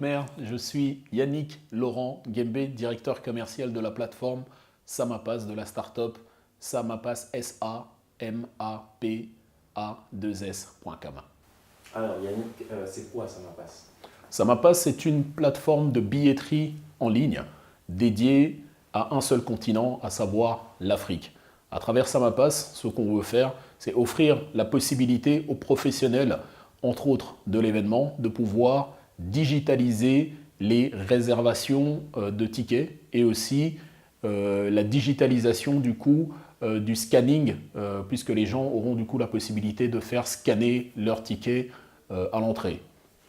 Khmer, je suis Yannick Laurent Guembé, directeur commercial de la plateforme Samapas de la startup Samapas SAMAPA2S.com. Alors Yannick, c'est quoi Samapas? Samapas, c'est une plateforme de billetterie en ligne dédiée à un seul continent, à savoir l'Afrique. À travers Samapas, ce qu'on veut faire, c'est offrir la possibilité aux professionnels, entre autres de l'événement, de pouvoir digitaliser les réservations de tickets et aussi la digitalisation du coup du scanning, puisque les gens auront du coup la possibilité de faire scanner leurs tickets à l'entrée.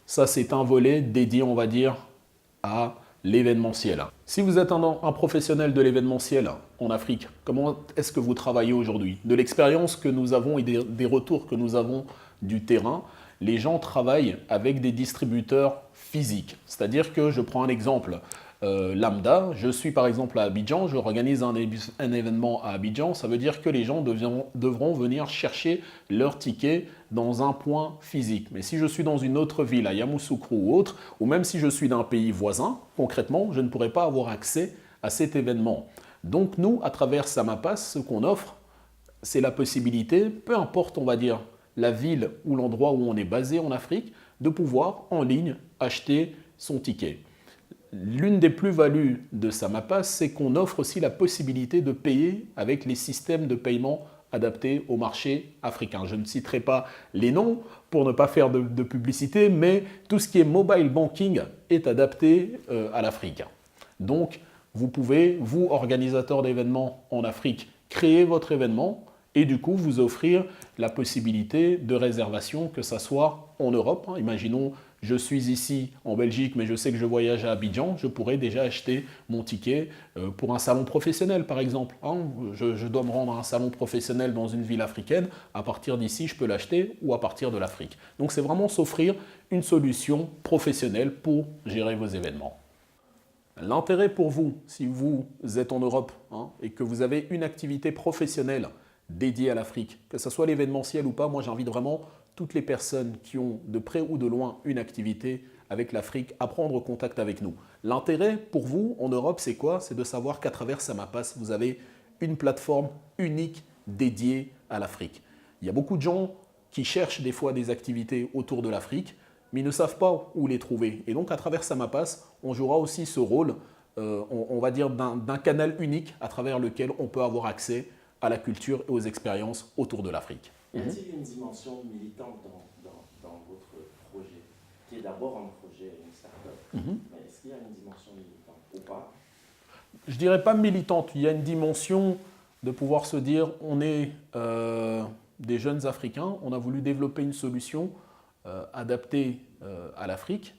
Ça, c'est un volet dédié, on va dire, à l'événementiel. Si vous êtes un professionnel de l'événementiel en Afrique, comment est-ce que vous travaillez aujourd'hui? De l'expérience que nous avons et des retours que nous avons du terrain, les gens travaillent avec des distributeurs physiques. C'est-à-dire que je prends un exemple lambda, je suis par exemple à Abidjan, je organise un événement à Abidjan, ça veut dire que les gens devront venir chercher leur ticket dans un point physique. Mais si je suis dans une autre ville, à Yamoussoukro ou autre, ou même si je suis d'un pays voisin, concrètement, je ne pourrai pas avoir accès à cet événement. Donc nous, à travers Samapas, ce qu'on offre, c'est la possibilité, peu importe, on va dire, la ville ou l'endroit où on est basé en Afrique, de pouvoir en ligne acheter son ticket. L'une des plus-values de Samapas, c'est qu'on offre aussi la possibilité de payer avec les systèmes de paiement adaptés au marché africain. Je ne citerai pas les noms pour ne pas faire de publicité, mais tout ce qui est mobile banking est adapté à l'Afrique. Donc, vous pouvez, vous, organisateur d'événements en Afrique, créer votre événement et du coup vous offrir la possibilité de réservation, que ce soit en Europe. Imaginons, je suis ici en Belgique, mais je sais que je voyage à Abidjan, je pourrais déjà acheter mon ticket pour un salon professionnel, par exemple. Je dois me rendre à un salon professionnel dans une ville africaine, à partir d'ici, je peux l'acheter ou à partir de l'Afrique. Donc c'est vraiment s'offrir une solution professionnelle pour gérer vos événements. L'intérêt pour vous, si vous êtes en Europe et que vous avez une activité professionnelle dédiée à l'Afrique, que ce soit l'événementiel ou pas, moi j'invite vraiment toutes les personnes qui ont de près ou de loin une activité avec l'Afrique à prendre contact avec nous. L'intérêt pour vous en Europe, c'est quoi? C'est de savoir qu'à travers Samapas, vous avez une plateforme unique dédiée à l'Afrique. Il y a beaucoup de gens qui cherchent des fois des activités autour de l'Afrique, mais ils ne savent pas où les trouver. Et donc à travers Samapas, on jouera aussi ce rôle, on va dire, d'un canal unique à travers lequel on peut avoir accès à la culture et aux expériences autour de l'Afrique. Y a-t-il une dimension militante dans votre projet, qui est d'abord un projet, une start-up, mais est-ce qu'il y a une dimension militante ou pas? Je ne dirais pas militante, il y a une dimension de pouvoir se dire on est des jeunes Africains, on a voulu développer une solution adaptée à l'Afrique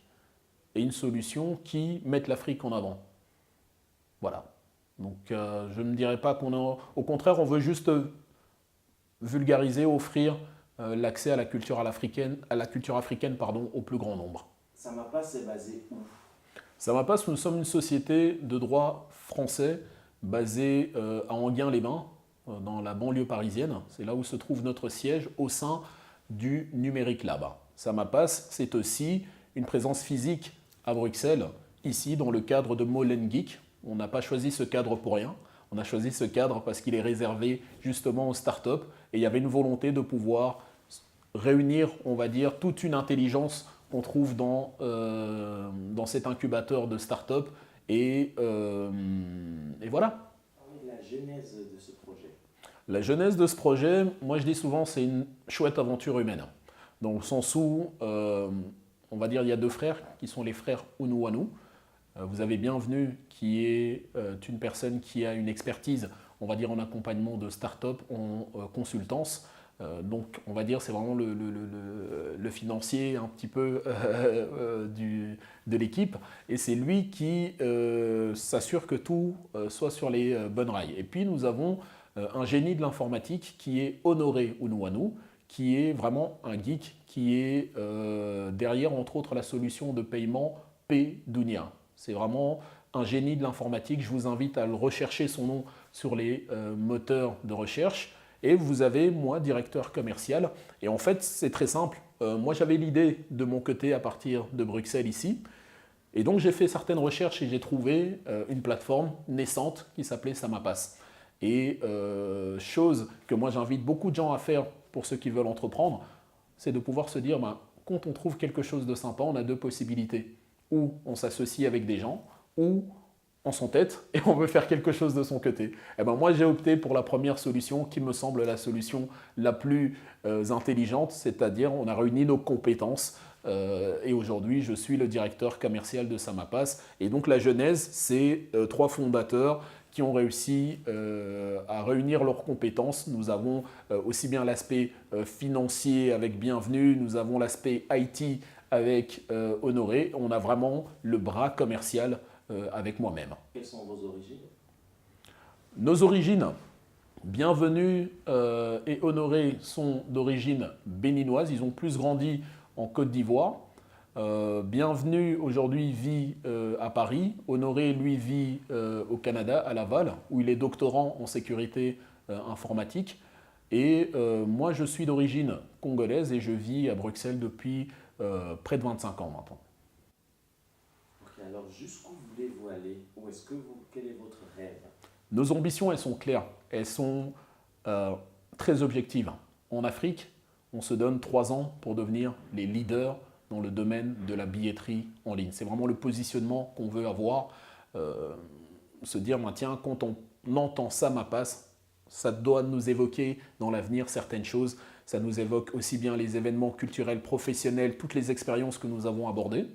et une solution qui mette l'Afrique en avant. Voilà. Donc je ne dirais pas qu'on a... Au contraire, on veut juste vulgariser, offrir l'accès à la culture africaine, au plus grand nombre. Samapas est basé où? Samapas, nous sommes une société de droit français basée à Enghien-les-Bains, dans la banlieue parisienne. C'est là où se trouve notre siège au sein du Numérique Lab. Samapas, c'est aussi une présence physique à Bruxelles, ici dans le cadre de Molen Geek. On n'a pas choisi ce cadre pour rien. On a choisi ce cadre parce qu'il est réservé justement aux startups et il y avait une volonté de pouvoir réunir, on va dire, toute une intelligence qu'on trouve dans cet incubateur de startups et voilà. La genèse de ce projet. La genèse de ce projet, moi je dis souvent, c'est une chouette aventure humaine. Dans le sens où, on va dire, il y a deux frères qui sont les frères Ounouanou. Vous avez Bienvenu qui est une personne qui a une expertise, on va dire, en accompagnement de start-up, en consultance. Donc, on va dire, c'est vraiment le financier un petit peu de l'équipe. Et c'est lui qui s'assure que tout soit sur les bonnes rails. Et puis, nous avons un génie de l'informatique qui est Honoré Ounouanou, qui est vraiment un geek, qui est derrière, entre autres, la solution de paiement Pdunia. C'est vraiment un génie de l'informatique. Je vous invite à le rechercher, son nom, sur les moteurs de recherche. Et vous avez, moi, directeur commercial. Et en fait, c'est très simple. Moi, j'avais l'idée de mon côté à partir de Bruxelles ici. Et donc j'ai fait certaines recherches et j'ai trouvé une plateforme naissante qui s'appelait SaMaPass. Et chose que moi j'invite beaucoup de gens à faire pour ceux qui veulent entreprendre, c'est de pouvoir se dire, quand on trouve quelque chose de sympa, on a deux possibilités. Ou on s'associe avec des gens, ou on s'entête et on veut faire quelque chose de son côté. Et moi, j'ai opté pour la première solution qui me semble la solution la plus intelligente, c'est-à-dire on a réuni nos compétences et aujourd'hui, je suis le directeur commercial de SaMaPass. Et donc, la genèse, c'est 3 fondateurs qui ont réussi à réunir leurs compétences. Nous avons aussi bien l'aspect financier avec Bienvenue, nous avons l'aspect IT avec Honoré. On a vraiment le bras commercial avec moi-même. Quelles sont vos origines? Nos origines, Bienvenue et Honoré sont d'origine béninoise. Ils ont plus grandi en Côte d'Ivoire. Bienvenue aujourd'hui vit à Paris. Honoré, lui, vit au Canada, à Laval, où il est doctorant en sécurité informatique. Et moi, je suis d'origine congolaise et je vis à Bruxelles depuis près de 25 ans maintenant. Okay, alors, jusqu'où voulez-vous aller? Quel est votre rêve? Nos ambitions, elles sont claires. Elles sont très objectives. En Afrique, on se donne 3 ans pour devenir les leaders dans le domaine de la billetterie en ligne. C'est vraiment le positionnement qu'on veut avoir. Se dire, tiens, quand on entend SaMaPass, ça doit nous évoquer dans l'avenir certaines choses. Ça nous évoque aussi bien les événements culturels, professionnels, toutes les expériences que nous avons abordées.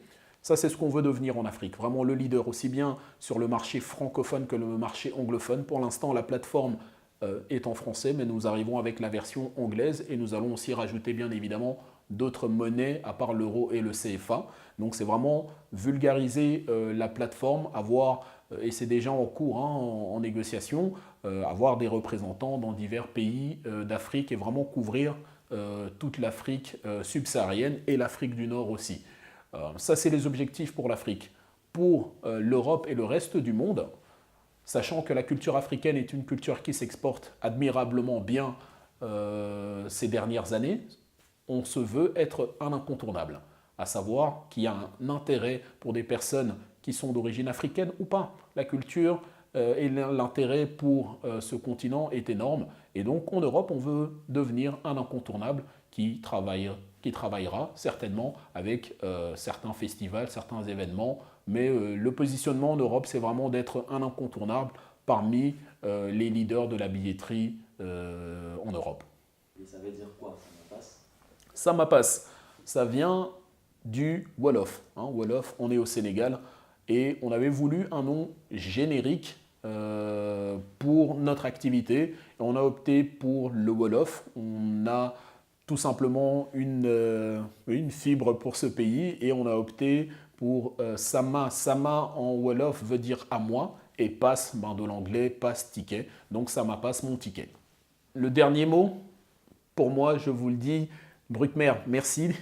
Ça, c'est ce qu'on veut devenir en Afrique. Vraiment le leader, aussi bien sur le marché francophone que le marché anglophone. Pour l'instant, la plateforme est en français, mais nous arrivons avec la version anglaise et nous allons aussi rajouter bien évidemment d'autres monnaies à part l'euro et le CFA. Donc c'est vraiment vulgariser la plateforme, avoir, et c'est déjà en cours en négociation, avoir des représentants dans divers pays d'Afrique et vraiment couvrir toute l'Afrique subsaharienne et l'Afrique du Nord aussi. Ça, c'est les objectifs pour l'Afrique. Pour l'Europe et le reste du monde, sachant que la culture africaine est une culture qui s'exporte admirablement bien ces dernières années, on se veut être un incontournable, à savoir qu'il y a un intérêt pour des personnes qui sont d'origine africaine ou pas. La culture et l'intérêt pour ce continent est énorme. Et donc, en Europe, on veut devenir un incontournable qui travaillera certainement avec certains festivals, certains événements. Mais le positionnement en Europe, c'est vraiment d'être un incontournable parmi les leaders de la billetterie en Europe. Et ça veut dire quoi, SaMaPass? SaMaPass, ça vient du Wolof. Wolof, on est au Sénégal et on avait voulu un nom générique pour notre activité. Et on a opté pour le Wolof. On a tout simplement une fibre pour ce pays et on a opté pour Sama. Sama en Wolof veut dire à moi et pass, de l'anglais, pass ticket. Donc SaMaPass, mon ticket. Le dernier mot, pour moi, je vous le dis, Bruckmer, merci.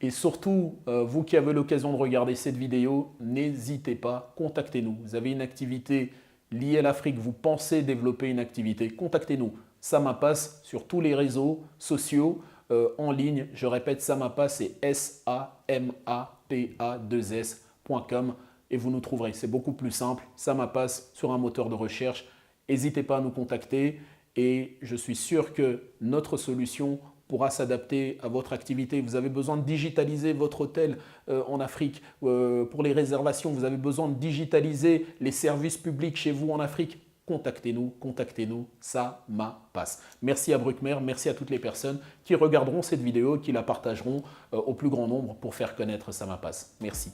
Et surtout, vous qui avez l'occasion de regarder cette vidéo, n'hésitez pas, contactez-nous. Vous avez une activité liée à l'Afrique, vous pensez développer une activité, contactez-nous. SaMaPass sur tous les réseaux sociaux, en ligne. Je répète, SaMaPass, c'est SaMaPA2S.com et vous nous trouverez. C'est beaucoup plus simple. SaMaPass sur un moteur de recherche. N'hésitez pas à nous contacter et je suis sûr que notre solution pourra s'adapter à votre activité. Vous avez besoin de digitaliser votre hôtel en Afrique. Pour les réservations, vous avez besoin de digitaliser les services publics chez vous en Afrique. Contactez-nous, SaMaPass. Merci à Bruckmer, merci à toutes les personnes qui regarderont cette vidéo et qui la partageront au plus grand nombre pour faire connaître SaMaPass. Merci.